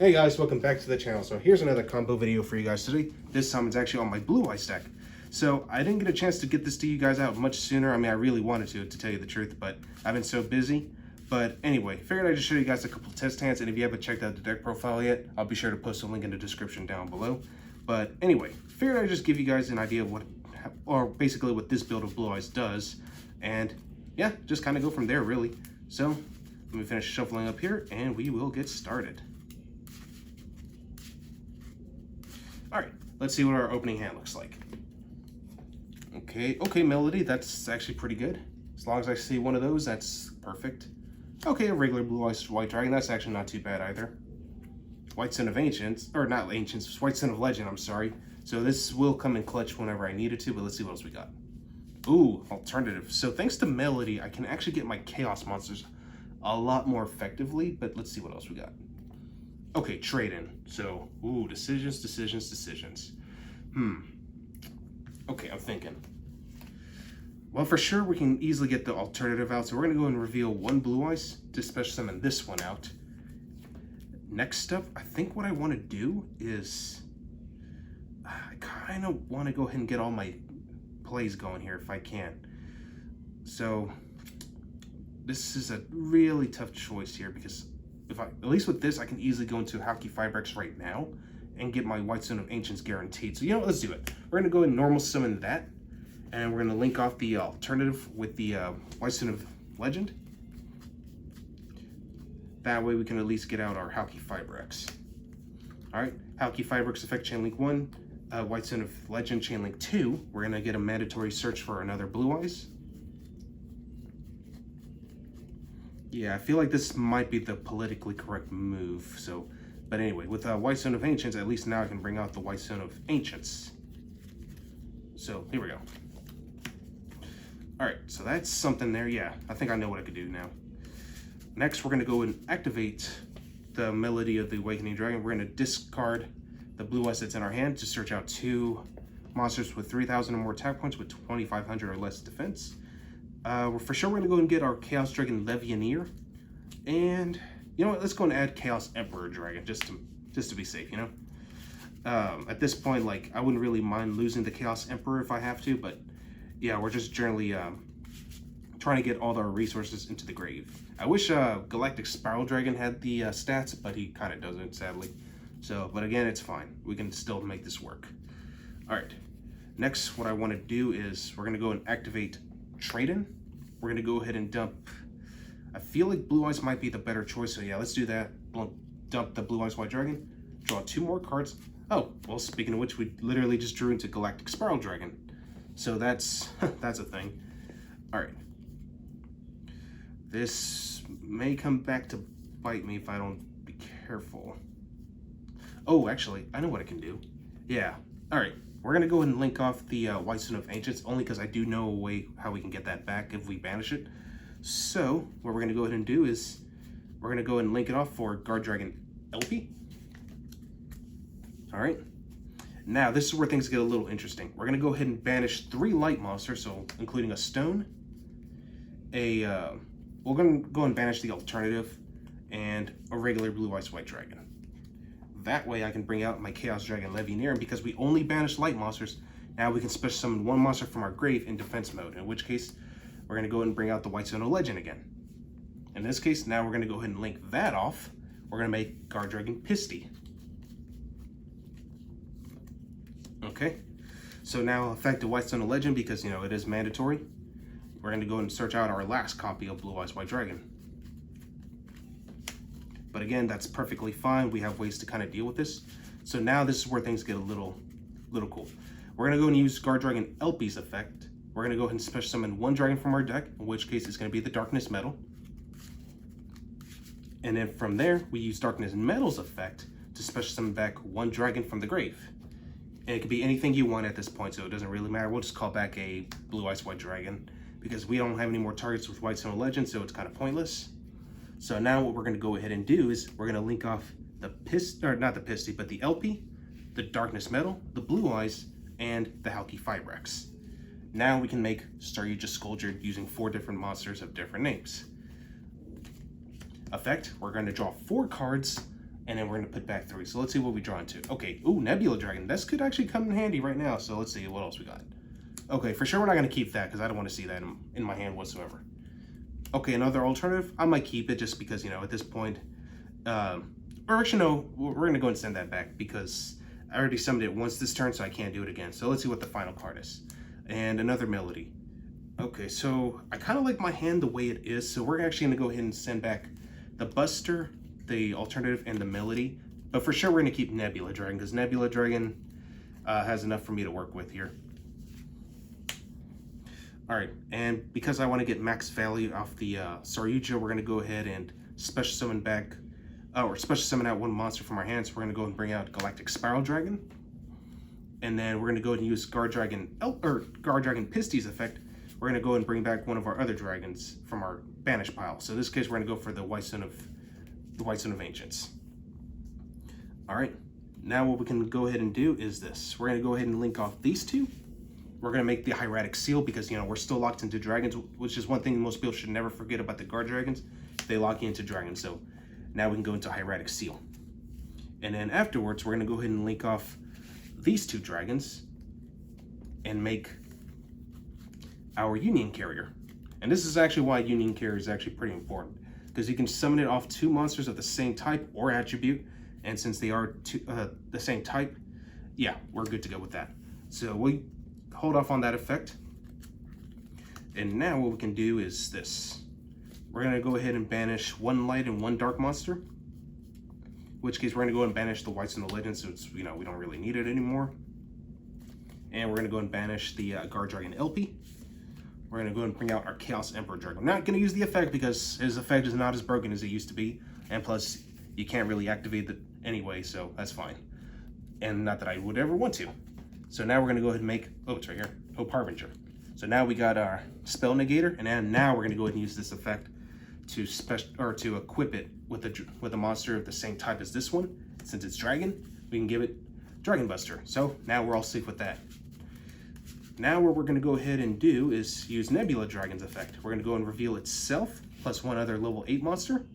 Hey guys, welcome back to the channel. So here's another combo video for you guys today. This time it's actually on my Blue Eyes deck. So I didn't get a chance to get this to you guys out much sooner. I mean, I really wanted to tell you the truth, but I've been so busy. But anyway, figured I'd just show you guys a couple test hands, and if you haven't checked out the deck profile yet, I'll be sure to post a link in the description down below. But anyway, figured I'd just give you guys an idea of what, or basically what this build of Blue Eyes does, and yeah, just kind of go from there really. So let me finish shuffling up here, and we will get started. All right, let's see what our opening hand looks like. Okay, Melody, that's actually pretty good. As long as I see one of those, that's perfect. Okay, a regular Blue Eyes White Dragon, that's actually not too bad either. White Son of Ancients, or not Ancients, White Son of Legend, I'm sorry. So this will come in clutch whenever I need it to, but let's see what else we got. Ooh, alternative. So thanks to Melody, I can actually get my Chaos monsters a lot more effectively, but let's see what else we got. Okay, trade-in. So, ooh, decisions. Okay, I'm thinking. Well, for sure, we can easily get the alternative out. So we're going to go and reveal one Blue Eyes to special summon this one out. Next up, I think what I want to do is... I kind of want to go ahead and get all my plays going here if I can. So, this is a really tough choice here because... at least with this, I can easily go into Halki Fibrex right now and get my White Son of Ancients guaranteed. So, you know what, let's do it. We're going to go and normal summon that, and we're going to link off the alternative with the White Son of Legend. That way we can at least get out our Halki Fibrex. Alright, Halki Fibrex effect chain link 1, White Son of Legend chain link 2. We're going to get a mandatory search for another Blue Eyes. Yeah, I feel like this might be the politically correct move. So, but anyway, with White Son of Ancients, at least now I can bring out the White Son of Ancients. So here we go. All right, so that's something there. Yeah, I think I know what I could do now. Next, we're gonna go and activate the Melody of the Awakening Dragon. We're gonna discard the Blue Eyes that's in our hand to search out 2 monsters with 3,000 or more attack points with 2,500 or less defense. For sure, we're going to go and get our Chaos Dragon Legionnaire. And, you know what, let's go and add Chaos Emperor Dragon, just to be safe, you know? At this point, like, I wouldn't really mind losing the Chaos Emperor if I have to, but, yeah, we're just generally trying to get all our resources into the grave. I wish Galactic Spiral Dragon had the stats, but he kind of doesn't, sadly. So, but again, it's fine. We can still make this work. All right. Next, what I want to do is we're going to go and activate trade-in. We're going to go ahead and dump. I feel like Blue Eyes might be the better choice, so yeah, let's do that. Dump the Blue Eyes White Dragon. Draw 2 more cards. Oh, well, speaking of which, we literally just drew into Galactic Spiral Dragon. So that's that's a thing. All right. This may come back to bite me if I don't be careful. Oh, actually, I know what I can do. Yeah. All right. We're going to go ahead and link off the White Son of Ancients, only because I do know a way how we can get that back if we banish it. So, what we're going to go ahead and do is, we're going to go ahead and link it off for Guard Dragon LP. Alright. Now, this is where things get a little interesting. We're going to go ahead and banish 3 light monsters, so including a stone, we're going to go and banish the alternative, and a regular Blue Eyes White Dragon. That way I can bring out my Chaos Dragon Legionnaire, and because we only banish light monsters, now we can special summon 1 monster from our grave in defense mode, in which case we're going to go ahead and bring out the White Son of Legend again. In this case, now we're going to go ahead and link that off. We're going to make Guard Dragon Pisty. Okay, so now affect the White Son of Legend because, you know, it is mandatory. We're going to go and search out our last copy of Blue Eyes White Dragon. But again, that's perfectly fine. We have ways to kind of deal with this. So now this is where things get a little cool. We're going to go and use Guard Dragon LP's effect. We're going to go ahead and special summon 1 dragon from our deck, in which case it's going to be the Darkness Metal. And then from there, we use Darkness Metal's effect to special summon back 1 dragon from the grave. And it could be anything you want at this point, so it doesn't really matter. We'll just call back a Blue Eyes White Dragon because we don't have any more targets with White Son of Legend, so it's kind of pointless. So now what we're going to go ahead and do is we're going to link off the the LP, the Darkness Metal, the Blue Eyes, and the Halki Fibrex. Now we can make Staryuja Scoldred using 4 different monsters of different names. Effect, we're going to draw 4 cards and then we're going to put back 3. So let's see what we draw into. Okay, ooh, Nebula Dragon. This could actually come in handy right now. So let's see what else we got. Okay, for sure we're not going to keep that because I don't want to see that in my hand whatsoever. Okay, another alternative. I might keep it just because, you know, at this point, or actually no, we're going to go and send that back because I already summoned it once this turn, so I can't do it again. So let's see what the final card is. And another Melody. Okay, so I kind of like my hand the way it is, so we're actually going to go ahead and send back the Buster, the alternative, and the Melody. But for sure we're going to keep Nebula Dragon because Nebula Dragon has enough for me to work with here. Alright, and because I want to get max value off the Saryuja, we're going to go ahead and special summon back, or special summon out one monster from our hands. We're going to go and bring out Galactic Spiral Dragon. And then we're going to go and use Guard Dragon Pisty's effect. We're going to go and bring back one of our other dragons from our banish pile. So in this case, we're going to go for the White Stone of Ancients. Alright, now what we can go ahead and do is this. We're going to go ahead and link off these two. We're going to make the Hieratic Seal because, you know, we're still locked into dragons, which is one thing most people should never forget about the guard dragons. They lock you into dragons. So now we can go into Hieratic Seal. And then afterwards, we're going to go ahead and link off these two dragons and make our Union Carrier. And this is actually why Union Carrier is actually pretty important because you can summon it off 2 monsters of the same type or attribute. And since they are the same type, yeah, we're good to go with that. So we hold off on that effect. And now what we can do is this. We're going to go ahead and banish 1 light and 1 dark monster. In which case we're going to go and banish the Whites and the Legends, so it's, you know, we don't really need it anymore. And we're going to go and banish the Guard Dragon LP. We're going to go and bring out our Chaos Emperor Dragon. I'm not going to use the effect because his effect is not as broken as it used to be. And plus, you can't really activate it anyway, so that's fine. And not that I would ever want to. So now we're going to go ahead and make, oh, it's right here, Hope Harbinger. So now we got our Spell Negator, and then now we're going to go ahead and use this effect to equip it with a monster of the same type as this one. Since it's Dragon, we can give it Dragon Buster. So now we're all safe with that. Now what we're going to go ahead and do is use Nebula Dragon's effect. We're going to go and reveal itself, plus 1 other level 8 monster,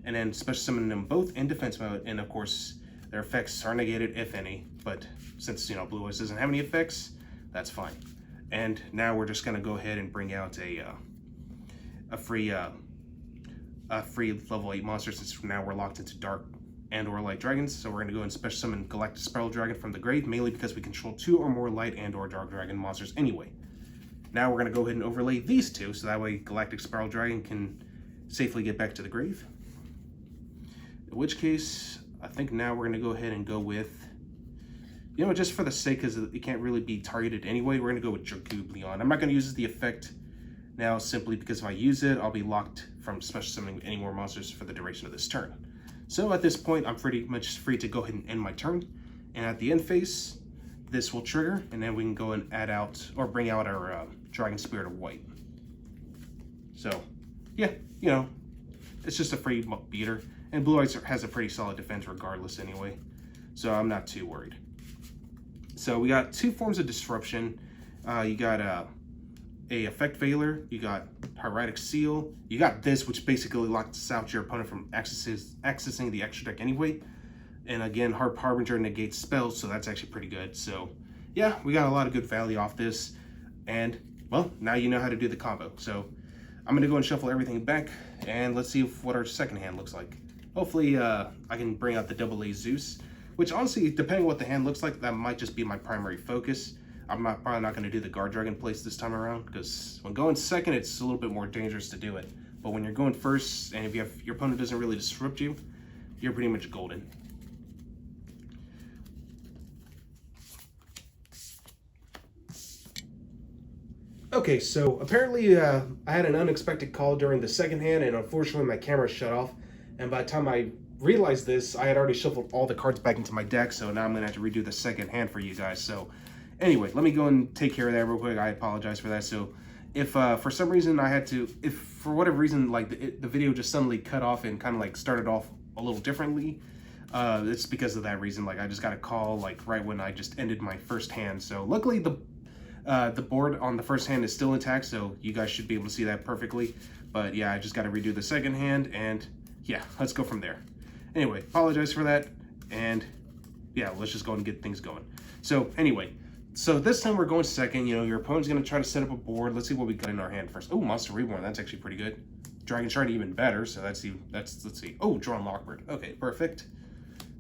and then special summon them both in defense mode, and of course, their effects are negated, if any, but since, you know, Blue Eyes doesn't have any effects, that's fine. And now we're just going to go ahead and bring out a free level 8 monster, since now we're locked into dark and or light dragons. So we're going to go and special summon Galactic Spiral Dragon from the grave, mainly because we control 2 or more light and or dark dragon monsters anyway. Now we're going to go ahead and overlay these two, so that way Galactic Spiral Dragon can safely get back to the grave. In which case, I think now we're going to go ahead and go with, you know, just for the sake, because it can't really be targeted anyway, we're going to go with Dragoob Leon. I'm not going to use the effect now simply because if I use it, I'll be locked from special summoning any more monsters for the duration of this turn. So at this point, I'm pretty much free to go ahead and end my turn. And at the end phase, this will trigger, and then we can go and add out, or bring out our Dragon Spirit of White. So, yeah, you know, it's just a free beater. And Blue Eyes has a pretty solid defense regardless anyway. So I'm not too worried. So we got 2 forms of disruption. You got a effect veiler, you got Hieratic Seal, you got this, which basically locks out your opponent from accessing the extra deck anyway. And again, Hope Harbinger negates spells, so that's actually pretty good. So yeah, we got a lot of good value off this. And well, now you know how to do the combo. So I'm gonna go and shuffle everything back, and let's see what our second hand looks like. Hopefully I can bring out the AA Zeus, which honestly, depending on what the hand looks like, that might just be my primary focus. I'm probably not going to do the Guard Dragon place this time around, because when going second, it's a little bit more dangerous to do it. But when you're going first, and if your opponent doesn't really disrupt you, you're pretty much golden. Okay, so apparently I had an unexpected call during the second hand, and unfortunately my camera shut off. And by the time I realized this, I had already shuffled all the cards back into my deck, so now I'm going to have to redo the second hand for you guys. So anyway, let me go and take care of that real quick. I apologize for that. So if for some reason I had to, if for whatever reason, like the video just suddenly cut off and kind of like started off a little differently, it's because of that reason. Like I just got a call like right when I just ended my first hand. So luckily the board on the first hand is still intact, so you guys should be able to see that perfectly. But yeah, I just got to redo the second hand, and yeah, let's go from there. anyway, apologize for that. And yeah, let's just go and get things going. So anyway, so this time we're going second. You know, your opponent's going to try to set up a board. Let's see what we got in our hand first. Oh, Monster Reborn. That's actually pretty good. Dragon Shard even better. So let's see. Oh, Drawn Lockbird. Okay, perfect.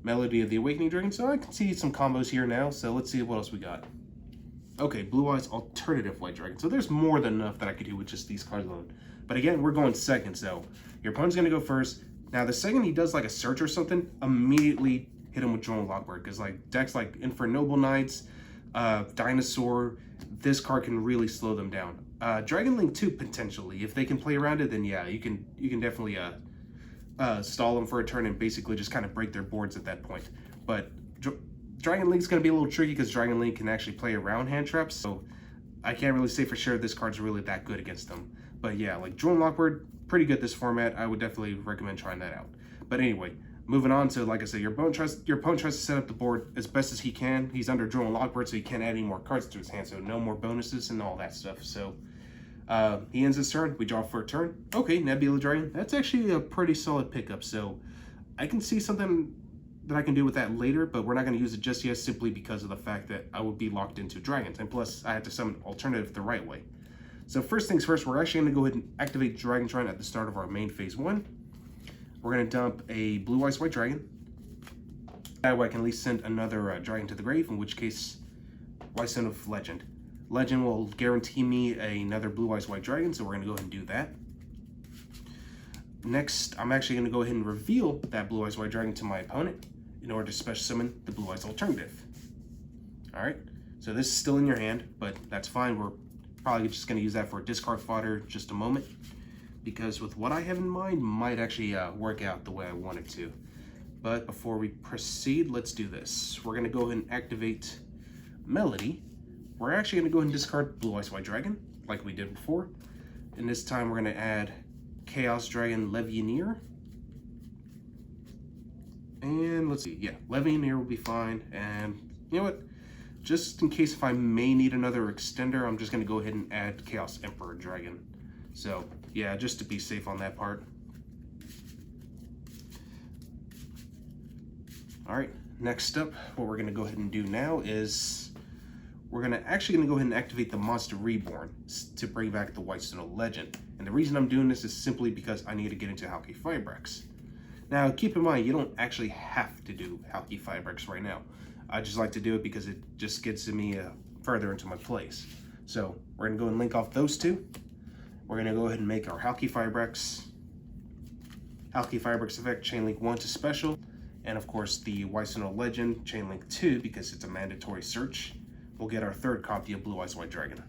Melody of the Awakening Dragon. So I can see some combos here now. So let's see what else we got. Okay, Blue Eyes Alternative White Dragon. So there's more than enough that I could do with just these cards alone. But again, we're going second. So your opponent's going to go first. Now, the second he does like a search or something, immediately hit him with Drawn Lockbird. Because like decks like Infernoble Knights, Dinosaur, this card can really slow them down. Dragon Link 2 potentially. If they can play around it, then yeah, you can definitely stall them for a turn and basically just kind of break their boards at that point. But Dragon Link's going to be a little tricky because Dragon Link can actually play around hand traps, so I can't really say for sure this card's really that good against them. But yeah, like Drawn Lockbird, pretty good this format. I would definitely recommend trying that out. But anyway, moving on to, like I said, your opponent tries to set up the board as best as he can. He's under Drawn Lockbird, so he can't add any more cards to his hand, so no more bonuses and all that stuff. So he ends his turn. We draw for a turn. Okay, Nebula Dragon. That's actually a pretty solid pickup, so I can see something that I can do with that later, but we're not going to use it just yet simply because of the fact that I would be locked into dragons, and plus I had to summon alternative the right way. So first things first, we're actually going to go ahead and activate Dragon Shrine at the start of our main phase 1. We're going to dump a Blue Eyes White Dragon. That way I can at least send another dragon to the grave, in which case White Stone of Legend. Legend will guarantee me another Blue Eyes White Dragon, so we're going to go ahead and do that. Next, I'm actually going to go ahead and reveal that Blue Eyes White Dragon to my opponent in order to special summon the Blue Eyes Alternative. Alright, so this is still in your hand, but that's fine. We're probably just going to use that for discard fodder just a moment, because with what I have in mind, might actually work out the way I want it to. But before we proceed, let's do this. We're going to go ahead and activate Melody. We're actually going to go ahead and discard Blue Eyes White Dragon, like we did before. And this time we're going to add Chaos Dragon Levianeer. And let's see, yeah, Levianeer will be fine. And you know what? Just in case if I may need another extender, I'm just going to go ahead and add Chaos Emperor Dragon. So yeah, just to be safe on that part. All right, next up, what we're going to go ahead and do now is we're actually going to go ahead and activate the Monster Reborn to bring back the White Stone of Legend. And the reason I'm doing this is simply because I need to get into Halki Firebricks. Now, keep in mind, you don't actually have to do Halki Firebricks right now. I just like to do it because it just gets me further into my plays. So we're going to go and link off those two. We're going to go ahead and make our Halki Firebricks. Halki Firebricks effect, Chain Link 1 to special. And of course, the White Stone of Legend, Chain Link 2, because it's a mandatory search. We'll get our third copy of Blue Eyes White Dragon.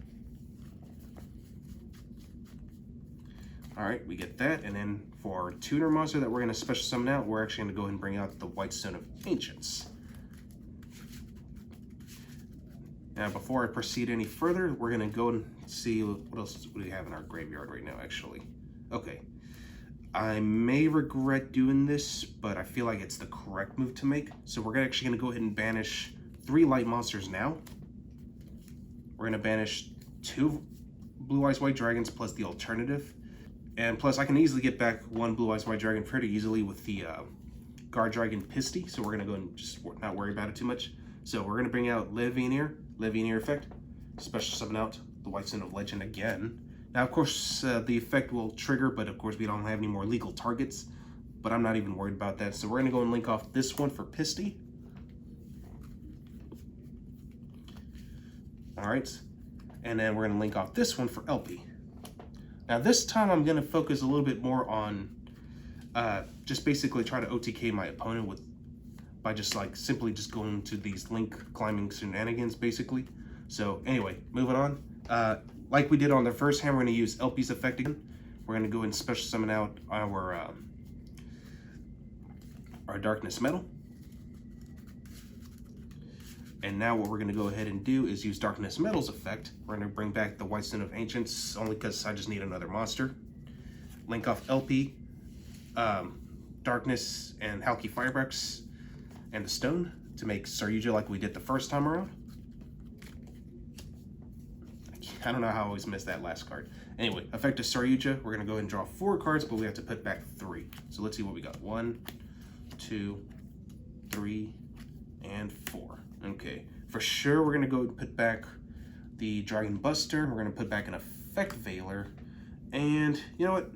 Alright, we get that, and then for our tuner monster that we're going to special summon out, we're actually going to go ahead and bring out the White Stone of Ancients. Now, before I proceed any further, we're going to go and see what else do we have in our graveyard right now, actually. Okay. I may regret doing this, but I feel like it's the correct move to make. So we're actually going to go ahead and banish 3 light monsters now. We're going to banish 2 Blue Eyes White Dragons plus the alternative. And plus, I can easily get back 1 Blue Eyes White Dragon pretty easily with the Guard Dragon Pisty. So we're going to go and just not worry about it too much. So we're going to bring out Levianeer effect, special summon out the White Stone of Legend again. Now, of course, the effect will trigger, but of course we don't have any more legal targets. But I'm not even worried about that. So we're going to go and link off this one for Pisty. All right. And then we're going to link off this one for LP. Now, this time I'm going to focus a little bit more on just basically try to OTK my opponent by just like simply just going to these link climbing shenanigans, basically. So anyway, moving on. Like we did on the first hand, we're going to use LP's effect again. We're going to go and special summon out our Darkness Metal. And now what we're going to go ahead and do is use Darkness Metal's effect. We're going to bring back the White Stone of Ancients, only because I just need another monster. Link off LP, Darkness, and Halki Firebricks, and the Stone to make Saryuja like we did the first time around. I don't know how I always miss that last card. Anyway, effective Saryuja, we're going to go ahead and draw 4 cards, but we have to put back 3. So let's see what we got. 1, 2, 3, and 4. Okay, for sure we're gonna go and put back the Dragon Buster. We're gonna put back an Effect Veiler, and you know what?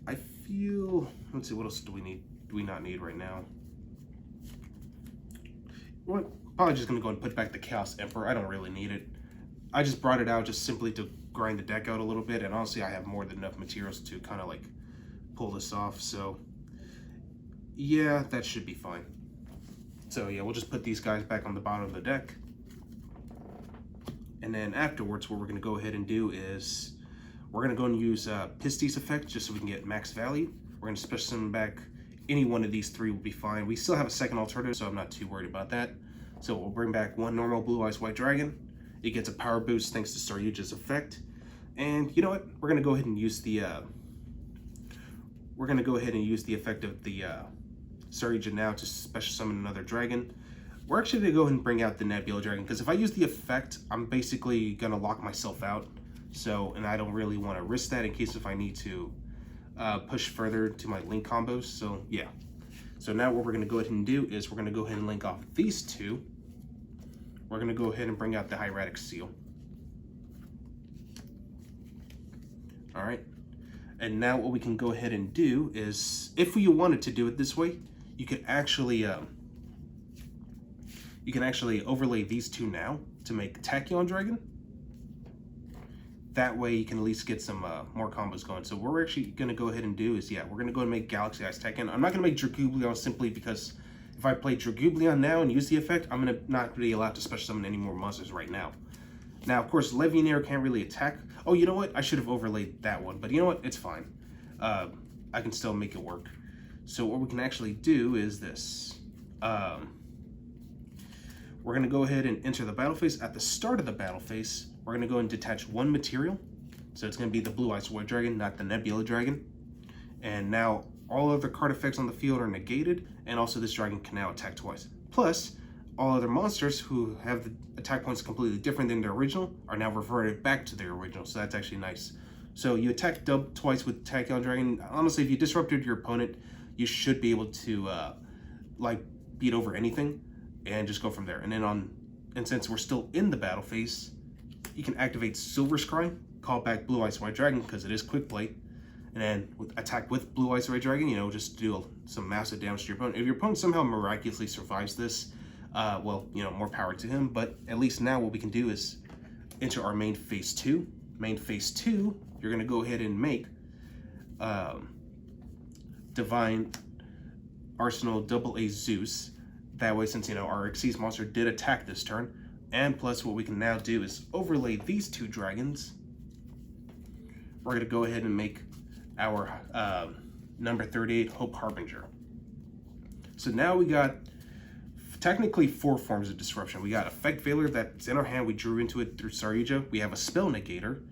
I feel, let's see, what else do we need? Do we not need right now? What? Probably just gonna go and put back the Chaos Emperor. I don't really need it. I just brought it out just simply to grind the deck out a little bit, and honestly I have more than enough materials to kind of like pull this off, so yeah, that should be fine. So yeah, we'll just put these guys back on the bottom of the deck, and then afterwards what we're going to go ahead and do is we're going to go and use Pisty's effect just so we can get max value. We're going to special summon back any one of these 3 will be fine. We still have a second alternative, so I'm not too worried about that. So we'll bring back 1 normal Blue Eyes White Dragon. It gets a power boost thanks to Saryuja's effect. And you know what? We're gonna go ahead and use the effect of the Saryuja now to special summon another dragon. We're actually gonna go ahead and bring out the Nebula Dragon, because if I use the effect, I'm basically gonna lock myself out. So, and I don't really want to risk that in case if I need to push further to my link combos. So yeah. So now what we're gonna go ahead and do is we're gonna go ahead and link off these 2. We're gonna go ahead and bring out the Hieratic Seal. All right, and now what we can go ahead and do is, if you wanted to do it this way, you could actually overlay these 2 now to make Tachyon Dragon. That way you can at least get some more combos going. So what we're actually gonna go ahead and do is, yeah, we're gonna go and make Galaxy Eyes Tachyon. I'm not gonna make Dragoobleon simply because if I play Dragoobleon now and use the effect, I'm gonna not be allowed to special summon any more monsters right now. Now, of course, Levianeer can't really attack. Oh, you know what? I should have overlaid that one, but you know what? It's fine. I can still make it work. So what we can actually do is this. We're going to go ahead and enter the battle phase. At the start of the battle phase, we're going to go and detach 1 material. So it's going to be the Blue Eyes White Dragon, not the Nebula Dragon. And now all other card effects on the field are negated, and also this dragon can now attack twice. Plus, all other monsters who have the attack points completely different than their original are now reverted back to their original, so that's actually nice. So you attack twice with Tachyon Dragon. Honestly, if you disrupted your opponent, you should be able to like beat over anything and just go from there. And then and since we're still in the battle phase, you can activate Silver Scry, call back Blue Eyes White Dragon because it is quick play, and then attack with Blue Eyes White Dragon, you know, just do some massive damage to your opponent. If your opponent somehow miraculously survives this, well, you know, more power to him, but at least now what we can do is enter our main phase 2. Main phase 2, you're going to go ahead and make Divine Arsenal AA Zeus. That way, since, you know, our Xyz monster did attack this turn, and plus what we can now do is overlay these 2 dragons. We're going to go ahead and make our number 38 Hope Harbinger. So now we got technically 4 forms of disruption. We got Effect Veiler that's in our hand. We drew into it through Saryuja. We have a Spell Negator.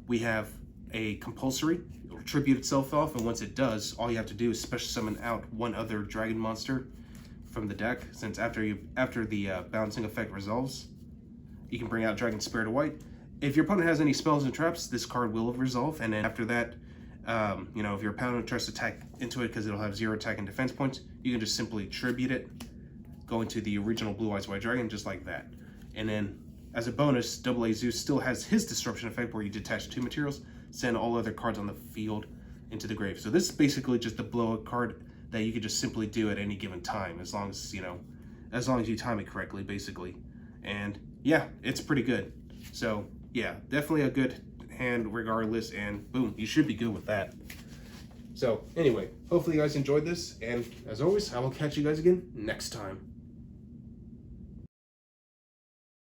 We have a Compulsory. It will tribute itself off, and once it does, all you have to do is special summon out 1 other dragon monster from the deck. Since after the balancing effect resolves, you can bring out Dragon Spirit of White. If your opponent has any spells and traps, this card will resolve, and then after that, you know, if your opponent tries to attack into it because it'll have 0 attack and defense points, you can just simply tribute it, go into the original Blue Eyes White Dragon just like that. And then as a bonus, AA Zeus still has his disruption effect where you detach 2 materials, send all other cards on the field into the grave. So this is basically just a blowout card that you could just simply do at any given time, as long as, you know, as long as you time it correctly, basically. And yeah, it's pretty good. So yeah, definitely a good hand regardless, and boom, you should be good with that. So anyway, hopefully you guys enjoyed this, and as always, I will catch you guys again next time.